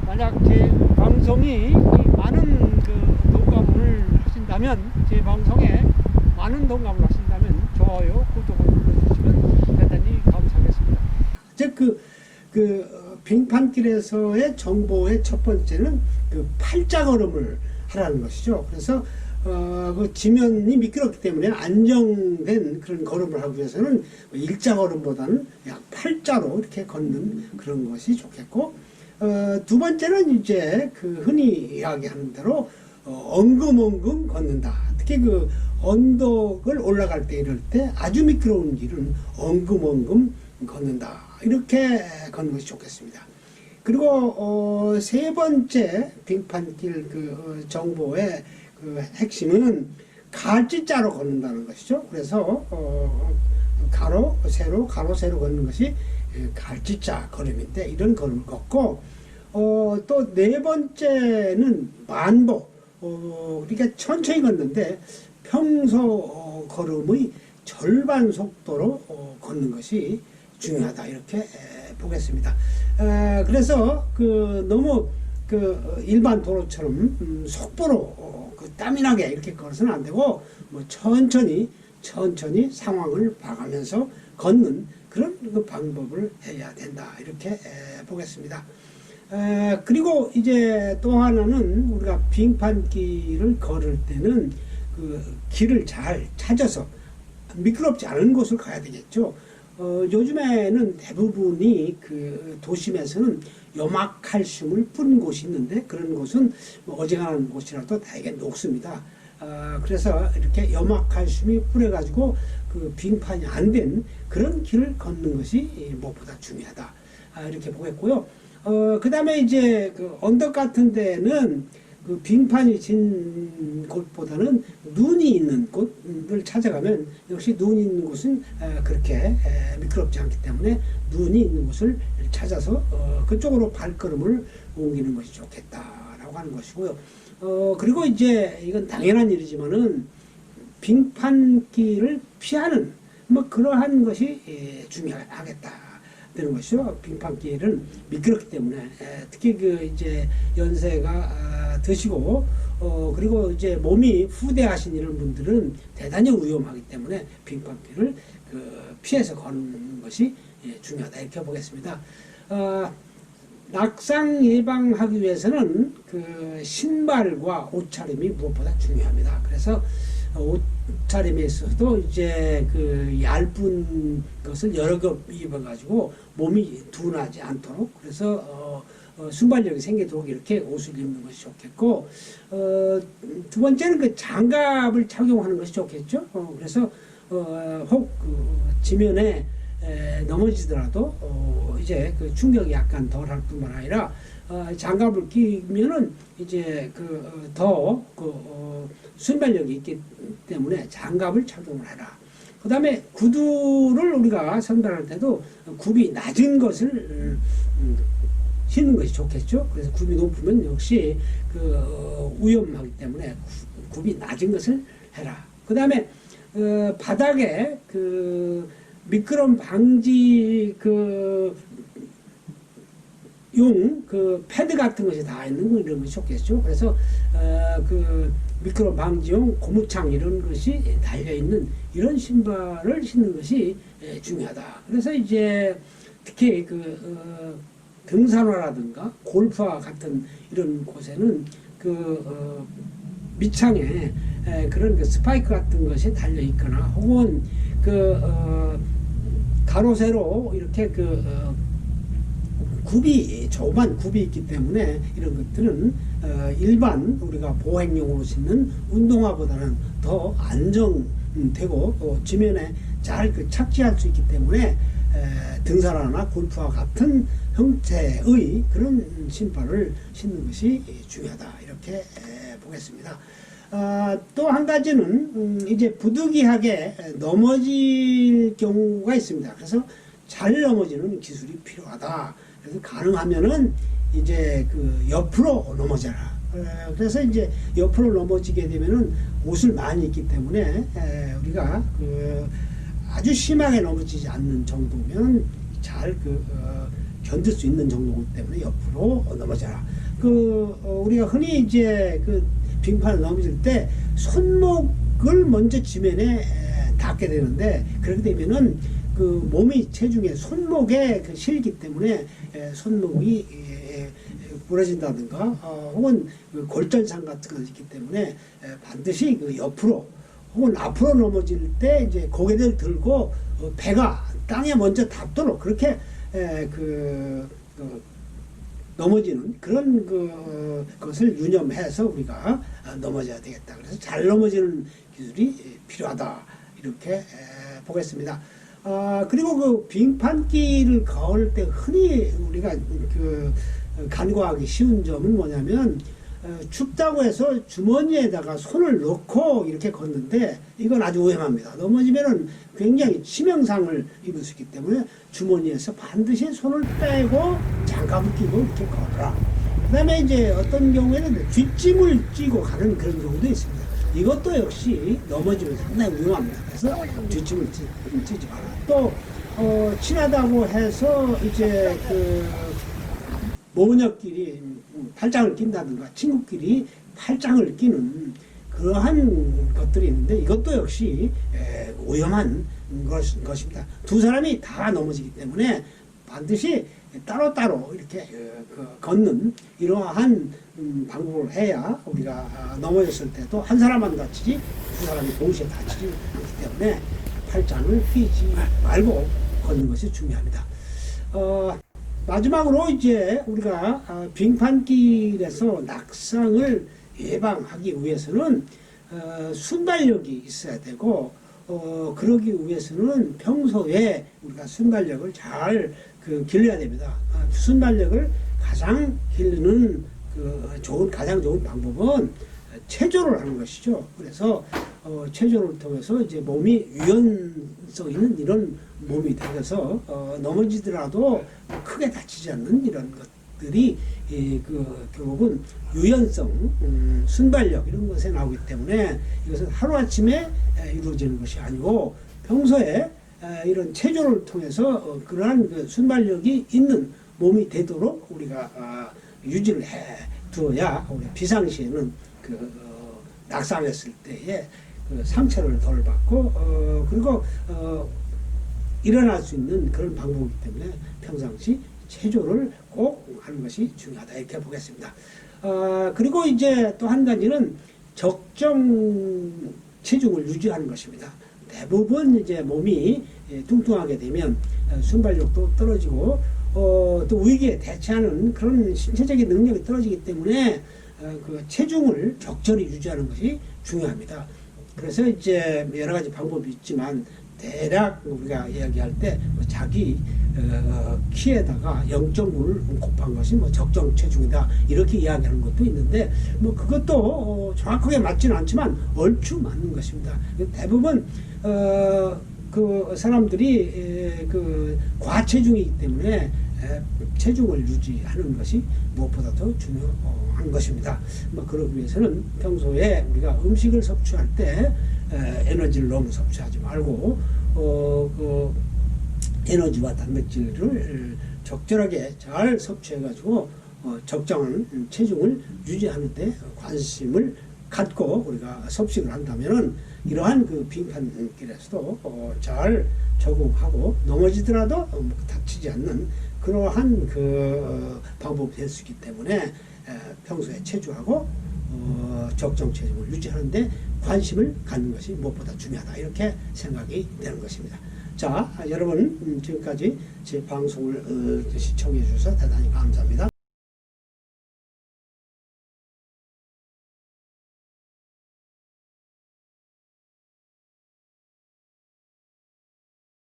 만약 제 방송이 많은 그 동감을 하신다면, 제 방송에 많은 동감을 하신다면 좋아요, 구독을 눌러주시면 대단히 감사하겠습니다. 이제 빙판길에서의 정보의 첫 번째는 그 팔자걸음을 하라는 것이죠. 그래서 그 지면이 미끄럽기 때문에 안정된 그런 걸음을 하기 위해서는 일자걸음보다는 약 팔자로 이렇게 걷는 그런 것이 좋겠고, 두 번째는 이제 그 흔히 이야기하는 대로 엉금엉금 걷는다. 특히 그 언덕을 올라갈 때 이럴 때 아주 미끄러운 길은 엉금엉금 걷는다. 이렇게 걷는 것이 좋겠습니다. 그리고 세 번째 빙판길 그 정보의 그 핵심은 갈지자로 걷는다는 것이죠. 그래서 가로 세로 걷는 것이 갈지자 걸음인데, 이런 걸음을 걷고, 또 네 번째는 만보, 우리가 천천히 걷는데 평소 걸음의 절반 속도로 걷는 것이 중요하다, 이렇게 보겠습니다. 그래서 너무 일반 도로처럼 속보로 땀이 나게 이렇게 걸어서는 안 되고, 천천히 상황을 봐가면서 걷는 그런 방법을 해야 된다, 이렇게 보겠습니다. 그리고 이제 또 하나는 우리가 빙판길을 걸을 때는 그 길을 잘 찾아서 미끄럽지 않은 곳을 가야 되겠죠. 요즘에는 대부분이 그 도심에서는 염화칼슘을 뿌린 곳이 있는데, 그런 곳은 어지간한 곳이라도 되게 녹습니다. 그래서 이렇게 염화칼슘이 뿌려가지고 그 빙판이 안 된 그런 길을 걷는 것이 무엇보다 중요하다, 이렇게 보겠고요. 그 다음에 이제 그 언덕 같은 데는 그 빙판이 진 곳보다는 눈이 있는 곳을 찾아가면, 역시 눈이 있는 곳은 그렇게 미끄럽지 않기 때문에 눈이 있는 곳을 찾아서 그쪽으로 발걸음을 옮기는 것이 좋겠다라고 하는 것이고요. 그리고 이제 이건 당연한 일이지만은 빙판길을 피하는 그러한 것이 중요하겠다 되는 것이죠. 빙판길은 미끄럽기 때문에, 특히 이제 연세가 드시고 그리고 이제 몸이 후대하신 이런 분들은 대단히 위험하기 때문에 빙판길을 피해서 걷는 것이 중요하다, 이렇게 보겠습니다. 낙상 예방하기 위해서는 그 신발과 옷차림이 무엇보다 중요합니다. 그래서 옷차림에 있어서도 이제 그 얇은 것을 여러 겹 입어가지고 몸이 둔하지 않도록, 그래서 순발력이 생기도록 이렇게 옷을 입는 것이 좋겠고, 두 번째는 그 장갑을 착용하는 것이 좋겠죠. 그래서 혹 지면에 넘어지더라도 이제 그 충격이 약간 덜할 뿐만 아니라 장갑을 끼면은 이제 더 순발력이 있기 때문에 장갑을 착용을 해라. 그 다음에 구두를 우리가 선별할 때도 굽이 낮은 것을 신는 것이 좋겠죠. 그래서 굽이 높으면 역시 위험하기 때문에 굽이 낮은 것을 해라. 그 다음에 바닥에 미끄럼 방지 패드 같은 것이 다 있는 이런 것이 좋겠죠. 그래서 미끄럼 방지용 고무창 이런 것이 달려있는 이런 신발을 신는 것이 중요하다. 그래서 이제 특히 등산화라든가 골프화 같은 이런 곳에는 밑창에 그런 스파이크 같은 것이 달려있거나, 혹은 가로 세로 이렇게 조그만 굽이 있기 때문에 이런 것들은 일반 우리가 보행용으로 신는 운동화보다는 더 안정되고 지면에 잘 착지할 수 있기 때문에 등산화나 골프화 같은 형태의 그런 신발을 신는 것이 중요하다, 이렇게 보겠습니다. 또 한 가지는 이제 부득이하게 넘어질 경우가 있습니다. 그래서 잘 넘어지는 기술이 필요하다. 그래서 가능하면은 이제 옆으로 넘어져라. 그래서 이제 옆으로 넘어지게 되면은 옷을 많이 입기 때문에 우리가 아주 심하게 넘어지지 않는 정도면 잘 견딜 수 있는 정도이기 때문에 옆으로 넘어져라. 우리가 흔히 이제 빙판을 넘어질 때 손목을 먼저 지면에 닿게 되는데, 그렇게 되면은 몸이 체중에 손목에 실리기 때문에 손목이 부러진다든가 혹은 골절상 같은 것이 있기 때문에 반드시 옆으로 혹은 앞으로 넘어질 때 이제 고개를 들고 배가 땅에 먼저 닿도록 그렇게 넘어지는 그런 것을 유념해서 우리가 넘어져야 되겠다. 그래서 잘 넘어지는 기술이 필요하다. 이렇게 보겠습니다. 그리고 빙판길을 걸을 때 흔히 우리가 간과하기 쉬운 점은 뭐냐면, 춥다고 해서 주머니에다가 손을 넣고 이렇게 걷는데 이건 아주 위험합니다. 넘어지면은 굉장히 치명상을 입을 수 있기 때문에 주머니에서 반드시 손을 빼고 장갑을 끼고 이렇게 걸어라. 그 다음에 이제 어떤 경우에는 뒷짐을 찌고 가는 그런 경우도 있습니다. 이것도 역시 넘어지면 상당히 위험합니다. 그래서 뒷짐을 찌지 마라. 또 친하다고 해서 이제 모녀끼리 팔짱을 낀다든가 친구끼리 팔짱을 끼는 그러한 것들이 있는데 이것도 역시 위험한 것입니다. 두 사람이 다 넘어지기 때문에 반드시 따로따로 이렇게 걷는 이러한 방법을 해야 우리가 넘어졌을 때도 한 사람만 다치지 두 사람이 동시에 다치지 않기 때문에 팔짱을 끼지 말고 걷는 것이 중요합니다. 마지막으로 이제 우리가 빙판길에서 낙상을 예방하기 위해서는 순발력이 있어야 되고, 그러기 위해서는 평소에 우리가 순발력을 잘 길러야 됩니다. 순발력을 가장 기르는 가장 좋은 방법은 체조를 하는 것이죠. 그래서 체조를 통해서 이제 몸이 유연성 있는 이런 몸이 되어서 넘어지더라도 크게 다치지 않는 이런 것들이 결국은 유연성, 순발력 이런 것에 나오기 때문에 이것은 하루아침에 이루어지는 것이 아니고 평소에 이런 체조를 통해서 그러한 순발력이 있는 몸이 되도록 우리가 유지를 해 두어야 우리 비상시에는 낙상했을 때에 상처를 덜 받고 그리고 일어날 수 있는 그런 방법이기 때문에 평상시 체조를 꼭 하는 것이 중요하다 이렇게 보겠습니다. 그리고 이제 또 한 가지는 적정 체중을 유지하는 것입니다. 대부분 이제 몸이 뚱뚱하게 되면 순발력도 떨어지고 또 위기에 대처하는 그런 신체적인 능력이 떨어지기 때문에 체중을 적절히 유지하는 것이 중요합니다. 그래서 이제 여러 가지 방법이 있지만 대략 우리가 이야기할 때 자기 키에다가 0.5를 곱한 것이 적정 체중이다 이렇게 이야기하는 것도 있는데 그것도 정확하게 맞지는 않지만 얼추 맞는 것입니다. 대부분 사람들이 과체중이기 때문에 체중을 유지하는 것이 무엇보다 더 중요한 것입니다. 그러기 위해서는 평소에 우리가 음식을 섭취할 때 에너지를 너무 섭취하지 말고 에너지와 단백질을 적절하게 잘 섭취해가지고 적정한 체중을 유지하는 데 관심을 갖고 우리가 섭식을 한다면은 이러한 빙판길에서도 잘 적응하고 넘어지더라도 다치지 않는 그러한 방법이 될 수 있기 때문에 평소에 체조하고 적정 체중을 유지하는데 관심을 갖는 것이 무엇보다 중요하다 이렇게 생각이 되는 것입니다. 자, 여러분 지금까지 제 방송을 시청해 주셔서 대단히 감사합니다.